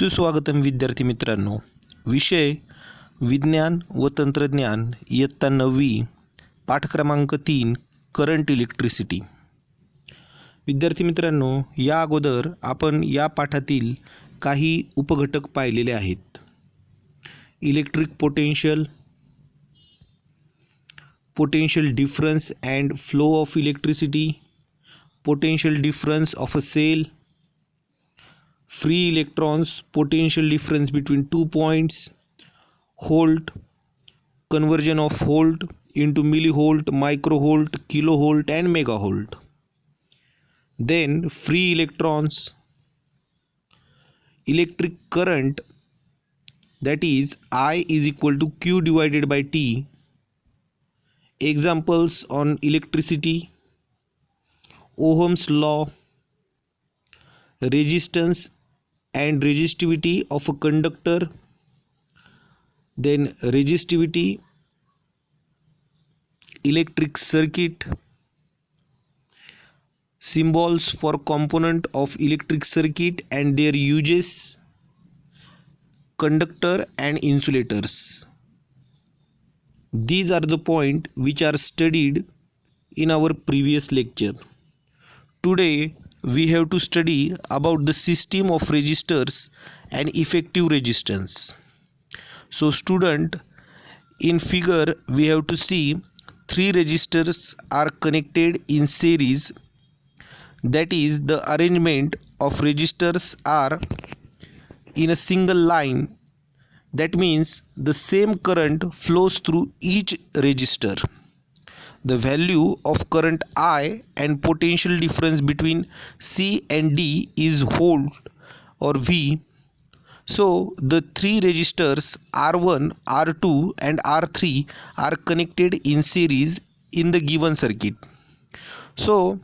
सुस्वागतम विद्यार्थी मित्रांनो. विषय विज्ञान व तंत्रज्ञान, इयत्ता 9वी, पाठ क्रमांक 3, करंट इलेक्ट्रिसिटी. विद्यार्थी मित्रांनो, या अगोदर आपण या पाठातील काही उपघटक पाहिलेले आहेत. Electric potential, potential difference and flow of electricity, potential difference of a cell, free electrons, potential difference between 2 points, volt, conversion of volt into millivolt, microvolt, kilovolt and megavolt. Then free electrons, electric current, that is I is equal to Q divided by T. Examples on electricity: Ohm's law, resistance and resistivity of a conductor, then resistivity, electric circuit, symbols for component of electric circuit and their uses, conductor and insulators. These are the points which are studied in our previous lecture. Today we have to study about the system of resistors and effective resistance. So student, in figure we have to see 3 resistors are connected in series, that is the arrangement of resistors are in a single line. That means the same current flows through each resistor. The value of current I and potential difference between C and D is volt or V. So the 3 resistors R1, R2 and R3 are connected in series in the given circuit. So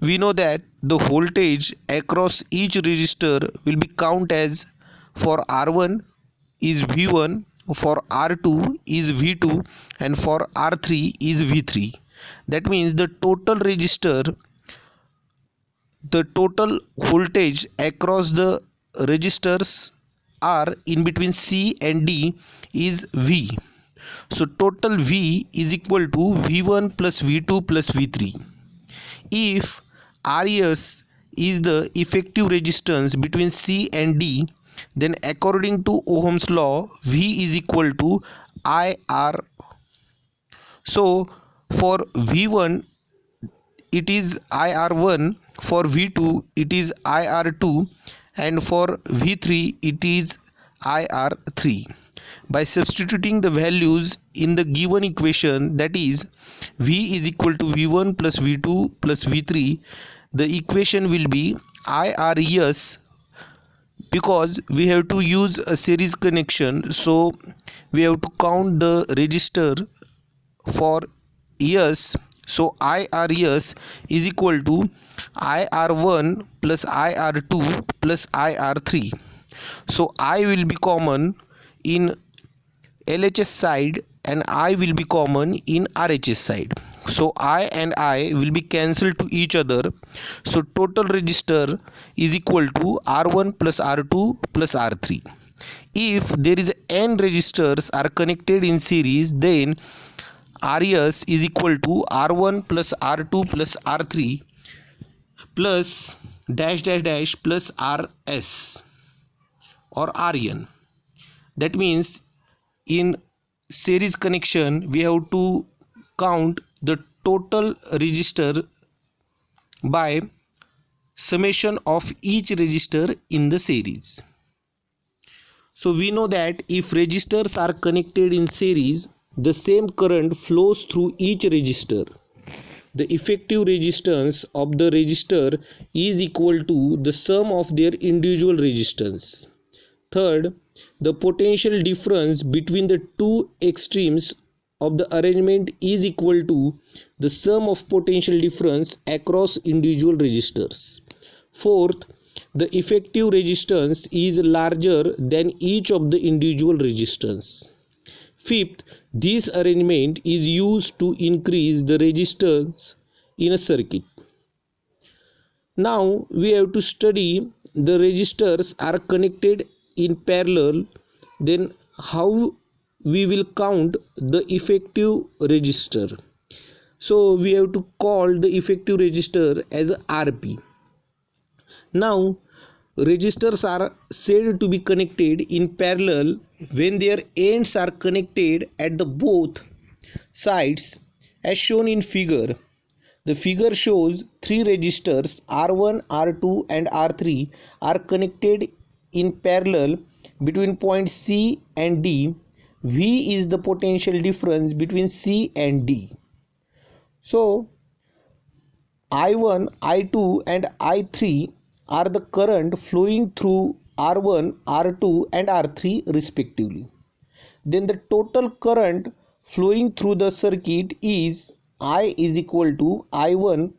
we know that the voltage across each resistor will be count as, for R1 is V1, for R2 is V2 and for R3 is V3. That means the total resistor, the total voltage across the resistors are in between C and D is V. So total V is equal to V1 plus V2 plus V3. If Rs is the effective resistance between C and D, then according to Ohm's law, V is equal to IR. So for V1 it is IR1, for V2 it is IR2 and for V3 it is IR3. By substituting the values in the given equation, that is V is equal to V1 plus V2 plus V3, the equation will be IRS. Because we have to use a series connection, so we have to count the resistor for S. So IRS is equal to IR1 plus IR2 plus IR3. So I will be common in LHS side and I will be common in RHS side. So I and I will be cancelled to each other. So total resistor is equal to R1 plus R2 plus R3. If there is n resistors are connected in series, then Rs is equal to R1 plus R2 plus R3 plus dash dash dash plus Rs or Rn. That means in series connection we have to count the total resistor by summation of each resistor in the series. So we know that if resistors are connected in series, the same current flows through each resistor. The effective resistance of the resistor is equal to the sum of their individual resistance. Third, the potential difference between the two extremes of the arrangement is equal to the sum of potential difference across individual resistors. Fourth, the effective resistance is larger than each of the individual resistance. Fifth, this arrangement is used to increase the resistance in a circuit. Now we have to study the resistors are connected in parallel, then how we will count the effective resistor? So we have to call the effective resistor as RP. Now resistors are said to be connected in parallel when their ends are connected at the both sides as shown in figure. The figure shows three resistors R1, R2 and R3 are connected in parallel between points C and D. V is the potential difference between C and D. So I1, I2 and I3 are the current flowing through R1, R2 and R3 respectively. Then the total current flowing through the circuit is I is equal to I1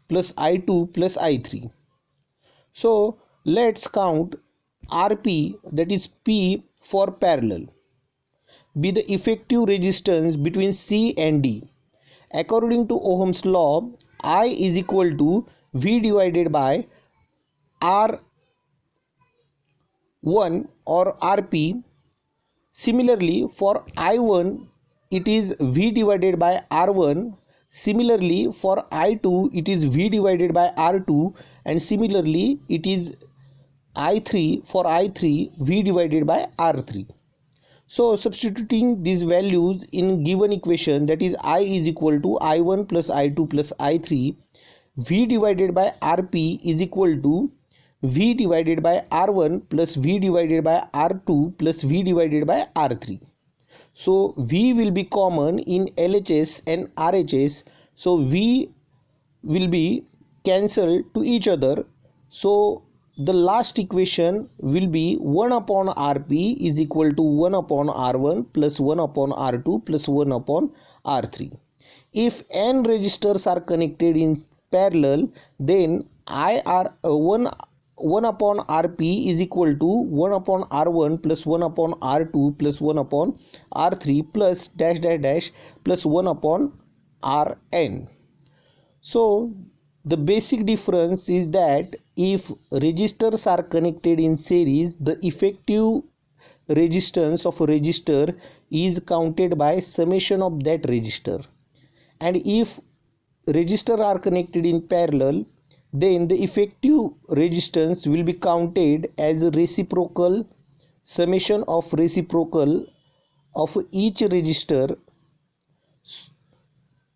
plus I2 plus I3. So let's count RP, that is P for parallel, be the effective resistance between C and D. According to Ohm's law, I is equal to V divided by R1 or RP. Similarly, for I1 it is V divided by R1. Similarly, for I2 it is V divided by R2, and similarly it is I3 for I3 V divided by R3. So substituting these values in given equation, that is I is equal to I1 plus I2 plus I3, V divided by RP is equal to V divided by R1 plus V divided by R2 plus V divided by R3. So V will be common in LHS and RHS. So V will be cancelled to each other. So the last equation will be 1 upon Rp is equal to 1 upon R1 plus 1 upon R2 plus 1 upon R3. If n resistors are connected in parallel, then one upon Rp is equal to 1 upon R1 plus 1 upon R2 plus 1 upon R3 plus dash dash dash plus 1 upon Rn. So the basic difference is that if resistors are connected in series, the effective resistance of a resistor is counted by summation of that resistor, and if resistors are connected in parallel, then the effective resistance will be counted as a reciprocal summation of reciprocal of each resistor.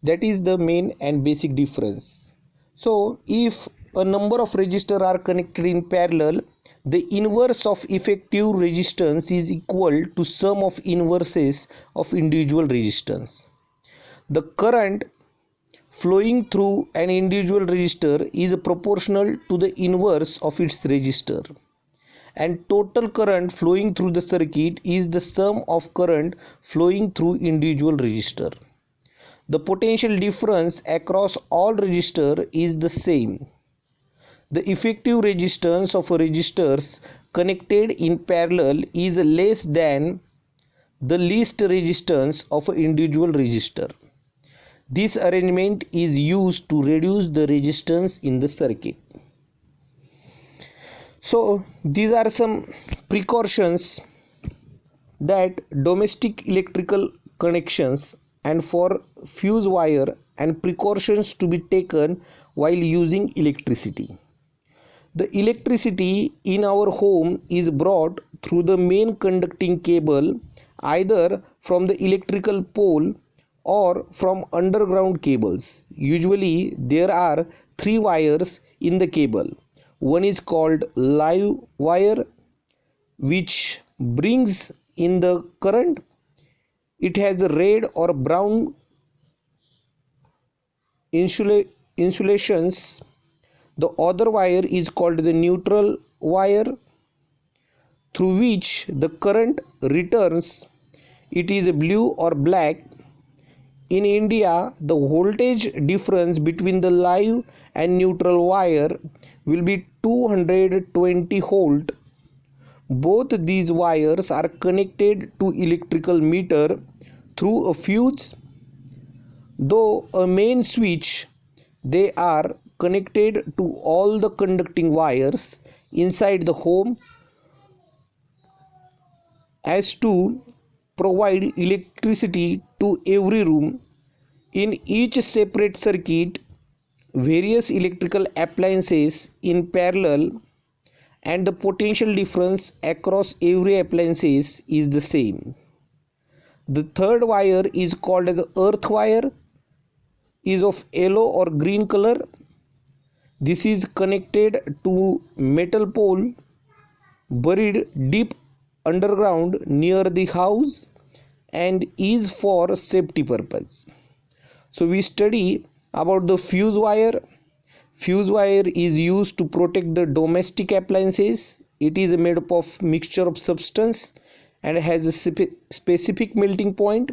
That is the main and basic difference. So if a number of resistors are connected in parallel, the inverse of effective resistance is equal to sum of inverses of individual resistance. The current flowing through an individual resistor is proportional to the inverse of its resistor, and total current flowing through the circuit is the sum of current flowing through individual resistor. The potential difference across all resistors is the same. The effective resistance of resistors connected in parallel is less than the least resistance of an individual resistor. This arrangement is used to reduce the resistance in the circuit. So these are some precautions that domestic electrical connections and for fuse wire, and precautions to be taken while using electricity. The electricity in our home is brought through the main conducting cable, either from the electrical pole or from underground cables. Usually there are three wires in the cable. One is called live wire, which brings in the current. It has a red or brown insulations. The other wire is called the neutral wire, through which the current returns. It is blue or black. In India, the voltage difference between the live and neutral wire will be 220 volt. Both these wires are connected to electrical meter through a fuse. Though a main switch, they are connected to all the conducting wires inside the home as to provide electricity to every room. In each separate circuit, various electrical appliances in parallel, and the potential difference across every appliances is the same. The third wire is called as the earth wire, is of yellow or green color. This is connected to metal pole buried deep underground near the house and is for safety purpose. So we study about the fuse wire. Fuse wire is used to protect the domestic appliances. It is made up of mixture of substance and has a specific melting point.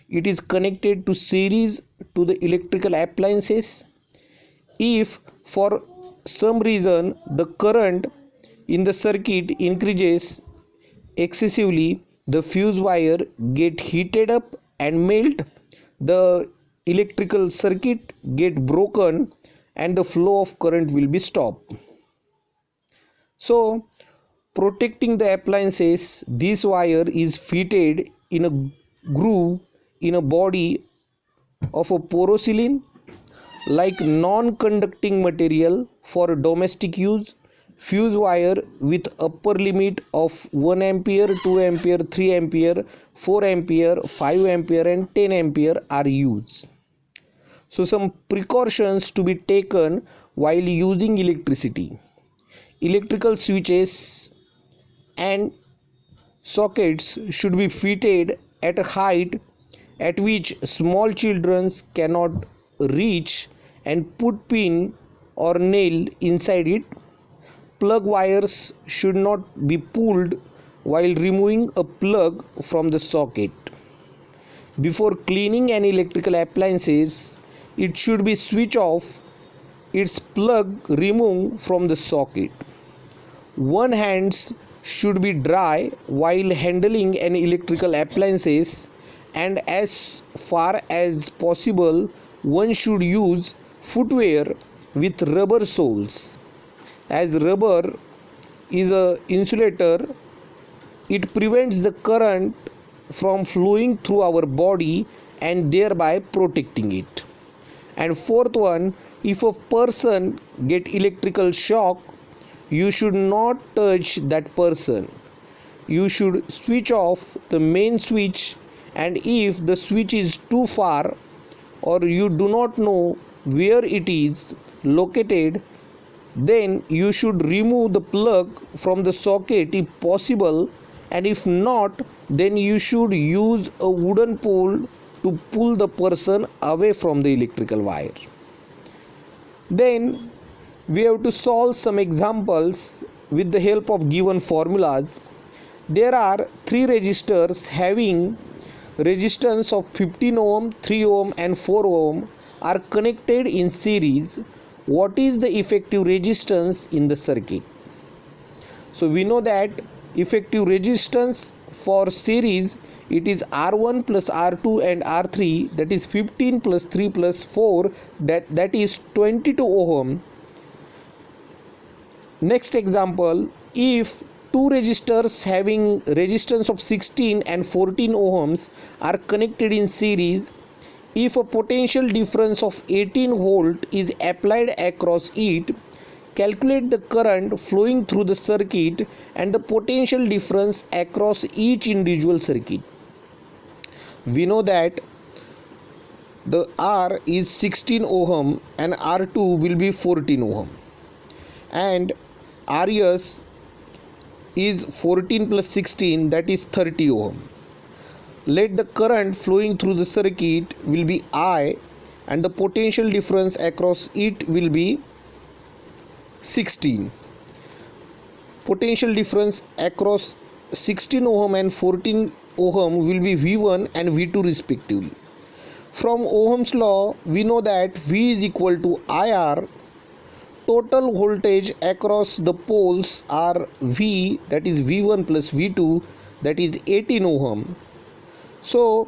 It is connected to series to the electrical appliances. If for some reason the current in the circuit increases excessively, the fuse wire get heated up and melt. The electrical circuit get broken and the flow of current will be stopped. So protecting the appliances, this wire is fitted in a groove in a body of a porcelain like non-conducting material for domestic use. Fuse wire with upper limit of 1 ampere, 2 ampere, 3 ampere, 4 ampere, 5 ampere and 10 ampere are used. So some precautions to be taken while using electricity. Electrical switches and sockets should be fitted at a height at which small children cannot reach and put pin or nail inside it. Plug wires should not be pulled while removing a plug from the socket. Before cleaning an electrical appliances, it should be switched off, its plug removed from the socket. One hand should be dry while handling an electrical appliances, and as far as possible one should use footwear with rubber soles. As rubber is an insulator, it prevents the current from flowing through our body and thereby protecting it. And fourth one, if a person get electrical shock, you should not touch that person. You should switch off the main switch, and if the switch is too far or you do not know where it is located, then you should remove the plug from the socket if possible, and if not, then you should use a wooden pole to pull the person away from the electrical wire. Then we have to solve some examples with the help of given formulas. There are 3 resistors having resistance of 15 ohm, 3 ohm and 4 ohm are connected in series. What is the effective resistance in the circuit? So we know that effective resistance for series, it is R1 plus R2 and R3, that is 15 plus 3 plus 4, that is 22 ohm. Next example, if 2 resistors having resistance of 16 and 14 ohms are connected in series, if a potential difference of 18 volt is applied across it, calculate the current flowing through the circuit and the potential difference across each individual circuit. We know that the R is 16 ohm and R2 will be 14 ohm, and RS is 14 plus 16, that is 30 ohm. Let the current flowing through the circuit will be I, and the potential difference across it will be 16. Potential difference across 16 ohm and 14 ohm will be V1 and V2 respectively. From Ohm's law, we know that V is equal to IR. Total voltage across the poles are V, that is V1 plus V2, that is 18 ohm. So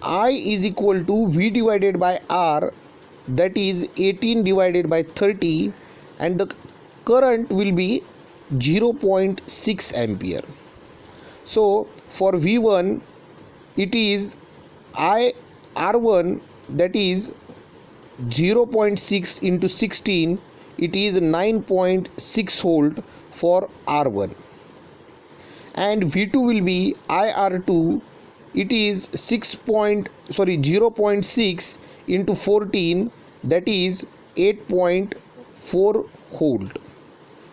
I is equal to V divided by R, that is 18 divided by 30, and the current will be 0.6 ampere. So for V1 it is IR1, that is 0.6 into 16, it is 9.6 volt for R1, and V2 will be IR2, it is 0.6 into 14, that is 8.4 volt.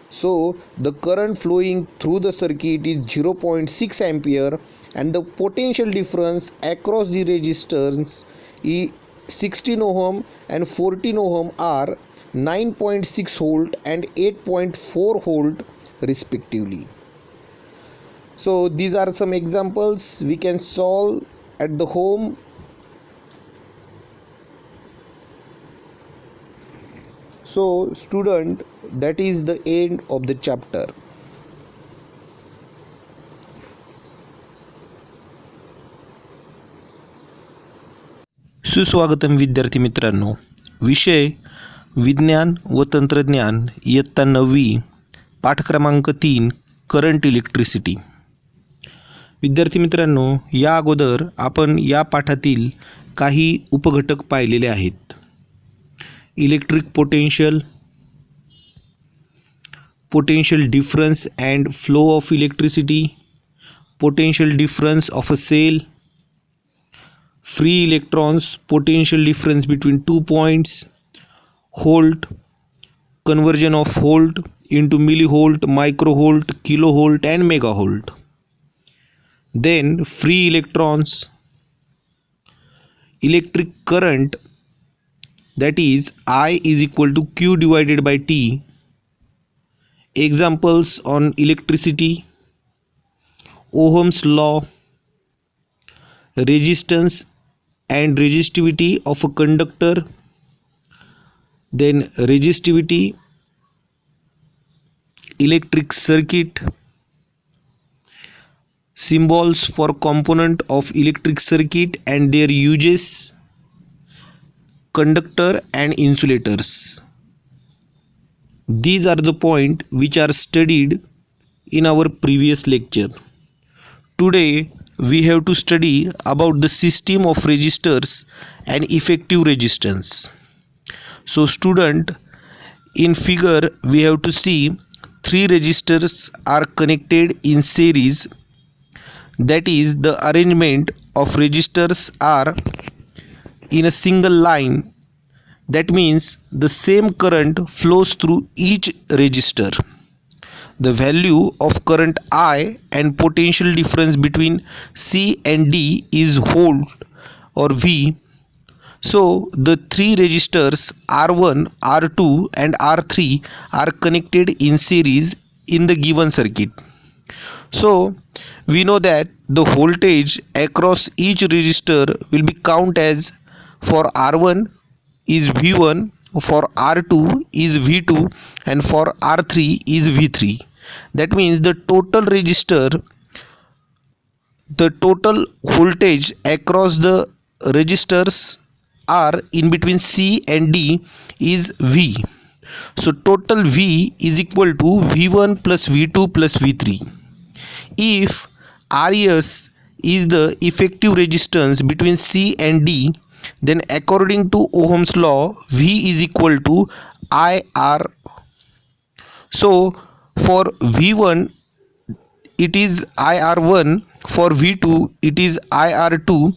So the current flowing through the circuit is 0.6 ampere, and the potential difference across the resistors is 16 ohm and 14 ohm are 9.6 volt and 8.4 volt respectively. So these are some examples we can solve at the home. So student, that is the end of the chapter. सुस्वागतम विद्यार्थी मित्रांनो. विषय विज्ञान व तंत्रज्ञान, इयत्ता 9वी, पाठ क्रमांक 3, करंट इलेक्ट्रिसिटी. विद्यार्थी मित्रांनो, या अगोदर आपण या पाठातील काही उपघटक पाहिलेले आहेत. Electric potential, potential difference and flow of electricity, potential difference of a cell, free electrons, potential difference between 2 points, volt, conversion of volt into millivolt, microvolt, kilovolt and megavolt. Then free electrons, electric current, that is I is equal to Q divided by T. Examples on electricity: Ohm's law, resistance and resistivity of a conductor, then resistivity, electric circuit, symbols for component of electric circuit and their uses, conductor and insulators. These are the points which are studied in our previous lecture. Today we have to study about the system of resistors and effective resistance. So student, in figure we have to see 3 resistors are connected in series, that is the arrangement of resistors are in a single line. That means the same current flows through each resistor. The value of current I and potential difference between C and D is volt or V. So the 3 resistors R1, R2 and R3 are connected in series in the given circuit. So we know that the voltage across each resistor will be count as, for R1 is V1, for R2 is V2 and for R3 is V3. That means the total voltage across the resistors are in between C and D is V. So total V is equal to V1 plus V2 plus V3. If Rs is the effective resistance between C and D, then according to Ohm's law, V is equal to IR. So for V1 it is IR1, for V2 it is IR2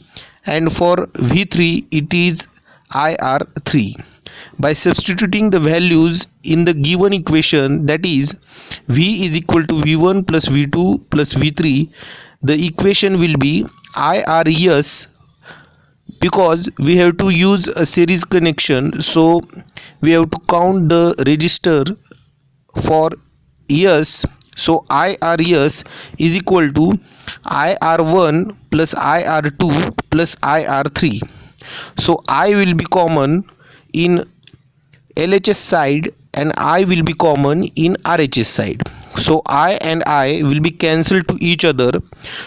and for V3 it is IR3. By substituting the values in the given equation, that is V is equal to V1 plus V2 plus V3, the equation will be IRS. Because we have to use a series connection, so we have to count the resistor for S. So IRS is equal to IR1 plus IR2 plus IR3. So I will be common in LHS side and I will be common in RHS side. So I and I will be cancelled to each other.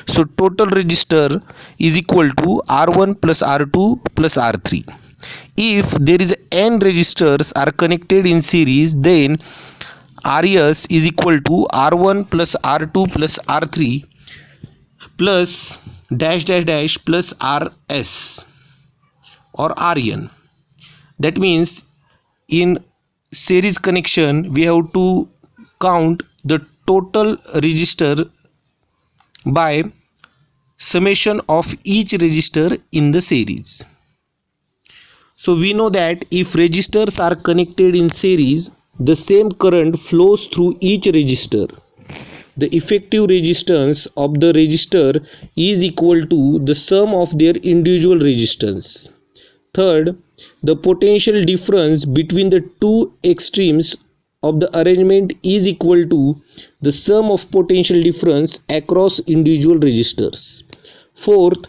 So total resistor is equal to R1 plus R2 plus R3. If there is n resistors are connected in series, then Rs is equal to R1 plus R2 plus R3 plus dash dash dash plus RS or RN. That means in series connection we have to count the total register by summation of each register in the series. So we know that if registers are connected in series, the same current flows through each register. The effective resistance of the register is equal to the sum of their individual resistance. Third, the potential difference between the two extremes of the arrangement is equal to the sum of potential difference across individual resistors. Fourth,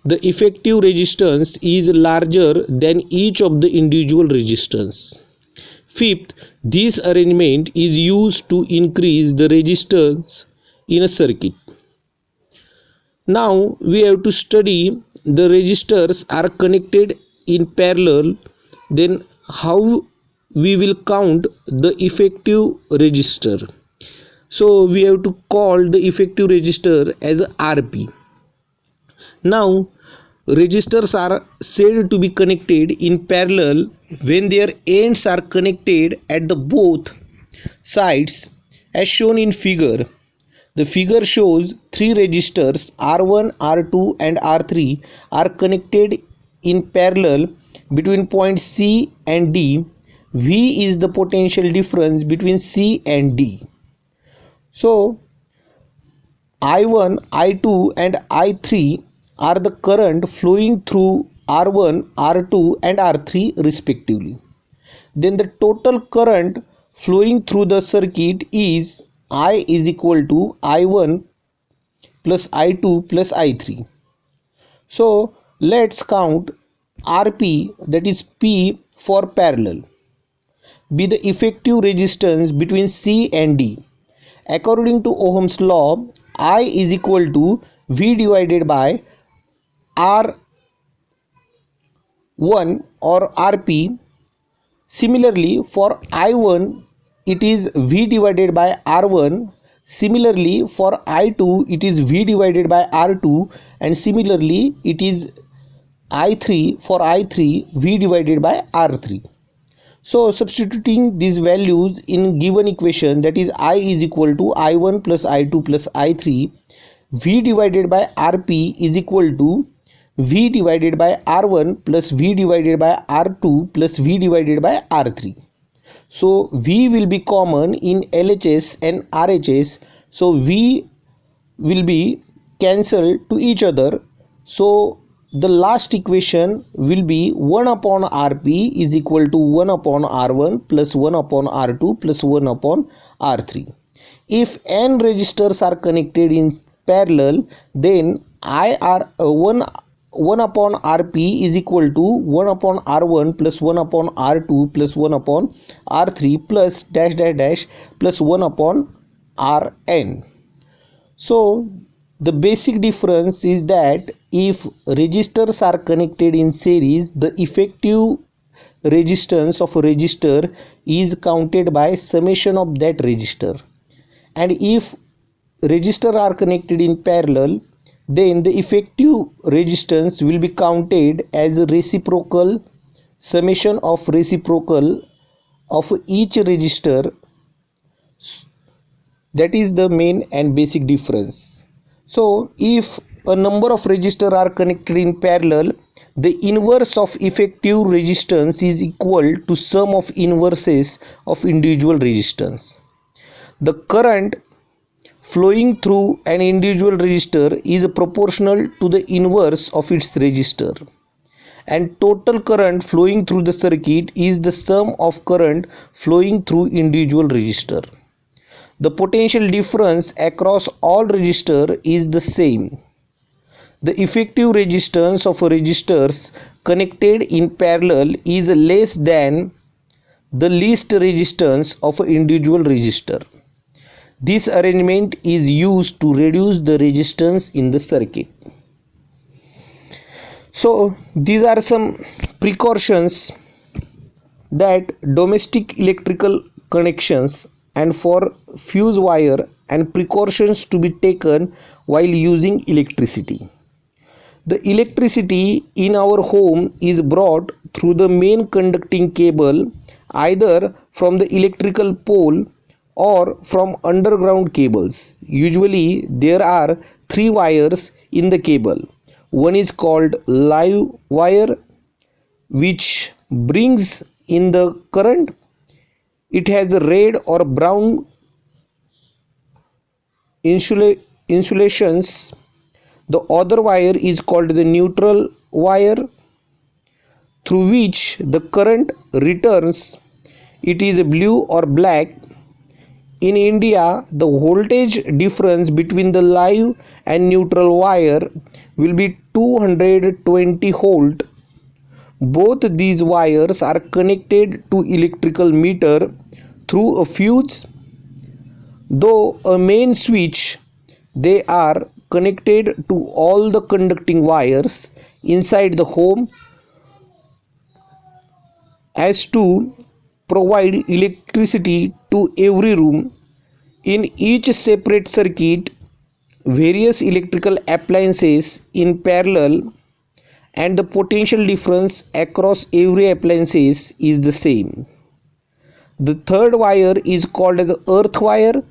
the effective resistance is larger than each of the individual resistors. Fifth, this arrangement is used to increase the resistance in a circuit. Now we have to study the resistors are connected in parallel, then how we will count the effective resistor. So we have to call the effective resistor as RP. Now resistors are said to be connected in parallel when their ends are connected at the both sides as shown in figure. The figure shows three resistors R1, R2 and R3 are connected in parallel between point C and D. V is the potential difference between C and D. So I1, I2 and I3 are the current flowing through R1, R2 and R3 respectively. Then the total current flowing through the circuit is I is equal to I1 plus I2 plus I3. So let's count RP, that is P for parallel, be the effective resistance between C and D. According to Ohm's law, I is equal to V divided by R1 or RP. Similarly, for I1 it is V divided by R1. Similarly, for I2 it is V divided by R2, and similarly it is I3 for I3 V divided by R3. So substituting these values in given equation, that is I is equal to I1 plus I2 plus I3, V divided by RP is equal to V divided by R1 plus V divided by R2 plus V divided by R3. So V will be common in LHS and RHS, so V will be cancelled to each other. So the last equation will be 1 upon Rp is equal to 1 upon R1 plus 1 upon R2 plus 1 upon R3. If n resistors are connected in parallel, then 1 upon Rp is equal to 1 upon R1 plus 1 upon R2 plus 1 upon R3 plus dash dash dash plus 1 upon Rn. So the basic difference is that if resistors are connected in series, the effective resistance of a resistor is counted by summation of that resistor, and if resistors are connected in parallel, then the effective resistance will be counted as a reciprocal summation of reciprocal of each resistor. That is the main and basic difference. So if a number of resistors are connected in parallel, the inverse of effective resistance is equal to sum of inverses of individual resistance. The current flowing through an individual resistor is proportional to the inverse of its resistor, and total current flowing through the circuit is the sum of current flowing through individual resistor. The potential difference across all resistors is the same. The effective resistance of resistors connected in parallel is less than the least resistance of an individual resistor. This arrangement is used to reduce the resistance in the circuit. So these are some precautions that domestic electrical connections and for fuse wire and precautions to be taken while using electricity. The electricity in our home is brought through the main conducting cable either from the electrical pole or from underground cables. Usually there are three wires in the cable. One is called live wire, which brings in the current. It has a red or brown insulations. The other wire is called the neutral wire, through which the current returns. It is blue or black. In India, the voltage difference between the live and neutral wire will be 220 volt. Both these wires are connected to electrical meter through a fuse. Though a main switch, they are connected to all the conducting wires inside the home as to provide electricity to every room. In each separate circuit, various electrical appliances in parallel, and the potential difference across every appliances is the same. The third wire is called as the earth wire,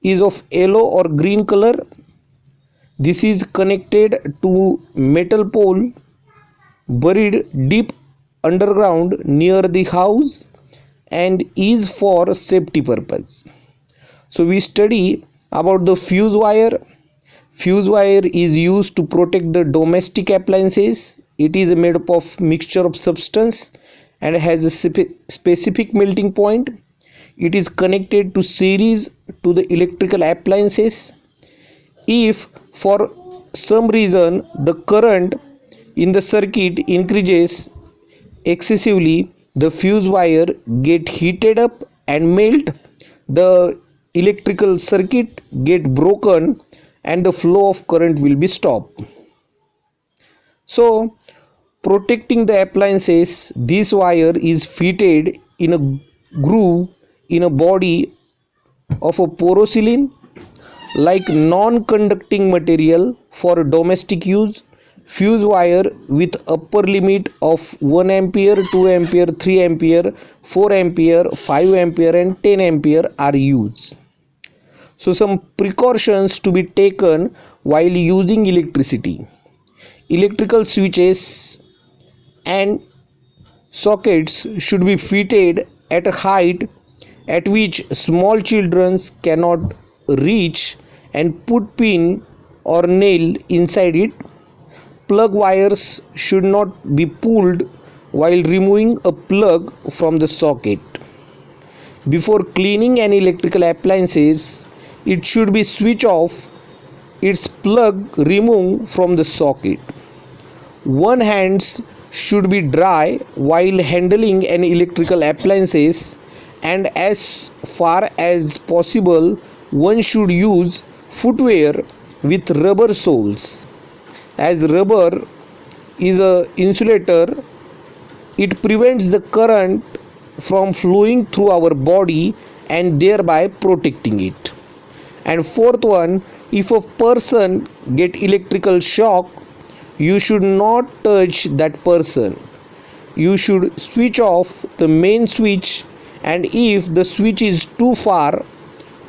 is of yellow or green color. This is connected to metal pole buried deep underground near the house and is for safety purpose. So we study about the fuse wire. Fuse wire is used to protect the domestic appliances. It is made up of mixture of substance and has a specific melting point. It is connected to series to the electrical appliances. If for some reason the current in the circuit increases excessively, the fuse wire get heated up and melt. The electrical circuit get broken and the flow of current will be stopped. So, protecting the appliances, this wire is fitted in a groove in a body of a porcelain like non-conducting material for domestic use. Fuse wire with upper limit of 1 ampere, 2 ampere, 3 ampere, 4 ampere, 5 ampere and 10 ampere are used. So some precautions to be taken while using electricity. Electrical switches and sockets should be fitted at a height at which small children cannot reach and put pin or nail inside it. Plug wires should not be pulled while removing a plug from the socket. Before cleaning an electrical appliances, it should be switched off, its plug removed from the socket. One hand should be dry while handling an electrical appliances, and as far as possible one should use footwear with rubber soles. As rubber is an insulator, it prevents the current from flowing through our body and thereby protecting it. And fourth one, if a person get electrical shock, you should not touch that person. You should switch off the main switch, and if the switch is too far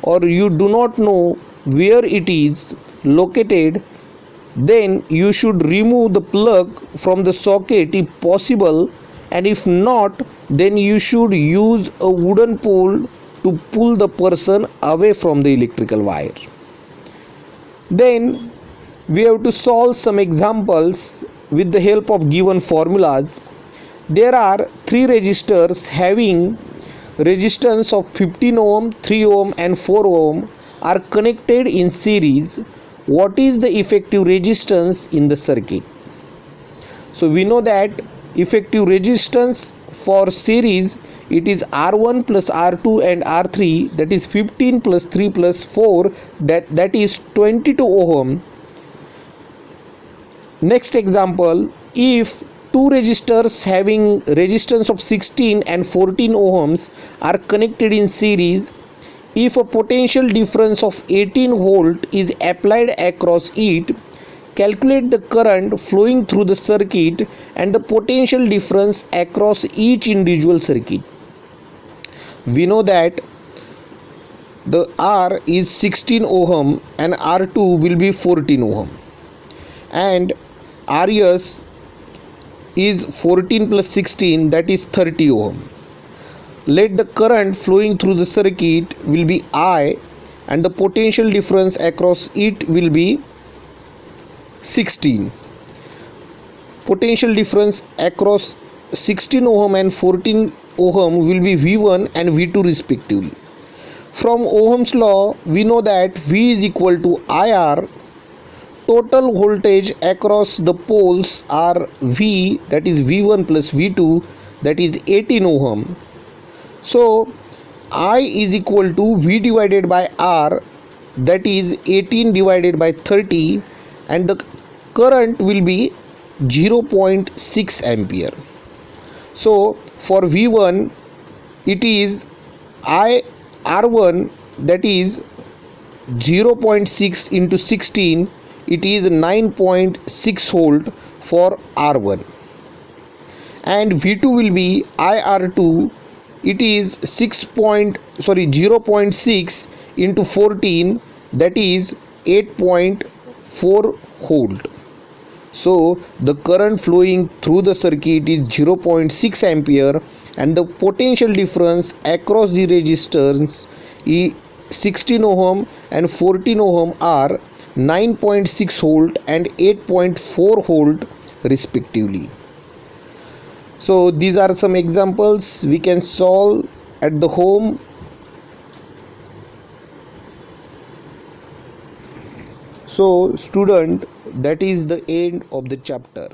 or you do not know where it is located, then you should remove the plug from the socket if possible, and if not, then you should use a wooden pole to pull the person away from the electrical wire. Then we have to solve some examples with the help of given formulas. There are three resistors having resistance of 15 ohm, 3 ohm and 4 ohm are connected in series. What is the effective resistance in the circuit? So we know that effective resistance for series, it is R1 plus R2 and R3, that is 15 plus 3 plus 4, that is 22 ohm. Next example, if two resistors having resistance of 16 and 14 ohms are connected in series, If a potential difference of 18 volt is applied across it, calculate the current flowing through the circuit and the potential difference across each individual circuit. We know that the R is 16 ohm and R2 will be 14 ohm, and RS is 14 plus 16, that is 30 ohm. Let the current flowing through the circuit will be I and the potential difference across it will be 16. Potential difference across 16 ohm and 14 ohm will be V1 and V2 respectively. From Ohm's law, we know that V is equal to IR. Total voltage across the poles are V, that is V1 plus V2, that is 18 ohm. So I is equal to V divided by R, that is 18 divided by 30, and the current will be 0.6 ampere. So for V1 it is IR1, that is 0.6 into 16, it is 9.6 volt for R1, and V2 will be IR2, it is 0.6 into 14, that is 8.4 volt. So the current flowing through the circuit is 0.6 ampere and the potential difference across the resistors is 16 ohm and 14 ohm are 9.6 volt and 8.4 volt respectively. So these are some examples we can solve at the home. So student, that is the end of the chapter.